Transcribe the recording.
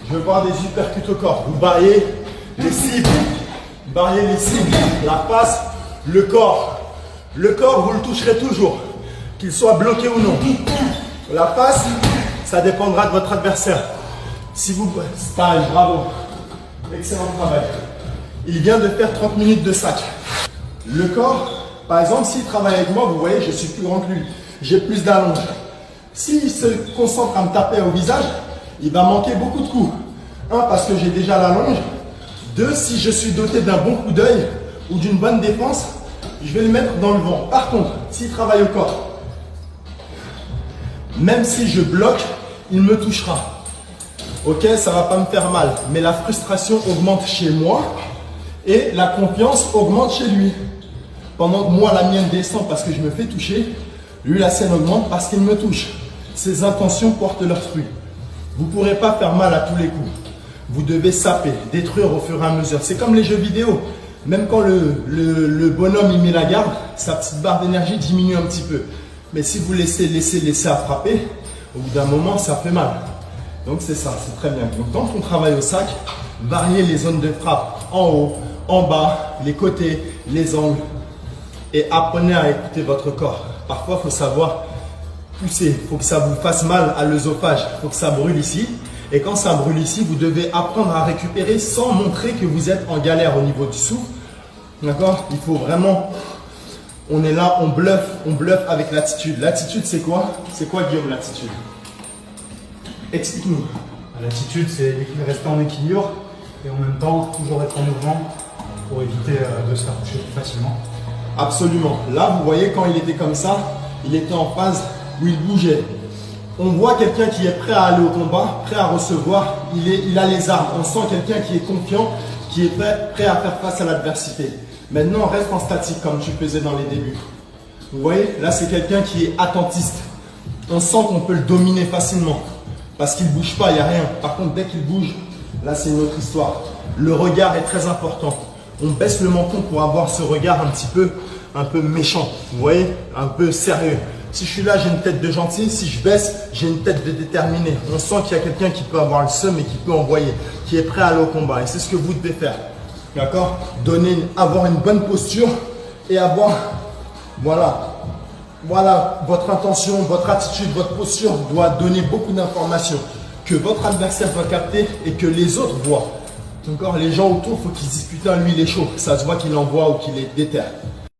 Je veux voir des uppercuts au corps. Vous barriez les cibles. Barriez les cibles. La face, le corps. Le corps, vous le toucherez toujours, qu'il soit bloqué ou non. La face, ça dépendra de votre adversaire. Si vous... Style, bravo. Excellent travail. Il vient de faire 30 minutes de sac. Le corps, par exemple, s'il travaille avec moi, vous voyez, je suis plus grand que lui. J'ai plus d'allonge. S'il se concentre à me taper au visage, il va manquer beaucoup de coups. Un, parce que j'ai déjà l'allonge. Deux, si je suis doté d'un bon coup d'œil ou d'une bonne défense, je vais le mettre dans le vent. Par contre, s'il travaille au corps, même si je bloque, il me touchera. Ok, ça ne va pas me faire mal, mais la frustration augmente chez moi et la confiance augmente chez lui. Pendant que moi, la mienne descend parce que je me fais toucher, lui, la sienne augmente parce qu'il me touche. Ses intentions portent leurs fruits. Vous ne pourrez pas faire mal à tous les coups. Vous devez saper, détruire au fur et à mesure. C'est comme les jeux vidéo. Même quand le bonhomme il met la garde, sa petite barre d'énergie diminue un petit peu. Mais si vous laissez à frapper, au bout d'un moment, ça fait mal. Donc c'est ça, c'est très bien. Donc quand on travaille au sac, variez les zones de frappe en haut, en bas, les côtés, les angles. Et apprenez à écouter votre corps. Parfois, il faut savoir pousser. Il faut que ça vous fasse mal à l'œsophage. Il faut que ça brûle ici. Et quand ça brûle ici, vous devez apprendre à récupérer sans montrer que vous êtes en galère au niveau du souffle. D'accord? Il faut vraiment... On est là, on bluffe avec l'attitude. L'attitude, c'est quoi? C'est quoi, Guillaume, l'attitude? Explique-nous. L'attitude, c'est rester en équilibre et en même temps toujours être en mouvement pour éviter de se faire toucher plus facilement. Absolument. Là, vous voyez, quand il était comme ça, il était en phase où il bougeait. On voit quelqu'un qui est prêt à aller au combat, prêt à recevoir, il a les armes. On sent quelqu'un qui est confiant, qui est prêt à faire face à l'adversité. Maintenant, on reste en statique comme tu faisais dans les débuts. Vous voyez, là, c'est quelqu'un qui est attentiste. On sent qu'on peut le dominer facilement parce qu'il ne bouge pas, il n'y a rien. Par contre, dès qu'il bouge, là, c'est une autre histoire. Le regard est très important. On baisse le menton pour avoir ce regard un petit peu méchant. Vous voyez, un peu sérieux. Si je suis là, j'ai une tête de gentil. Si je baisse, j'ai une tête de déterminé. On sent qu'il y a quelqu'un qui peut avoir le seum et qui peut envoyer, qui est prêt à aller au combat. Et c'est ce que vous devez faire. D'accord? Avoir une bonne posture et avoir, voilà, votre intention, votre attitude, votre posture doit donner beaucoup d'informations que votre adversaire doit capter et que les autres voient. Encore les gens autour, il faut qu'ils disent putain, lui il est chaud. Ça se voit qu'il envoie ou qu'il est déter.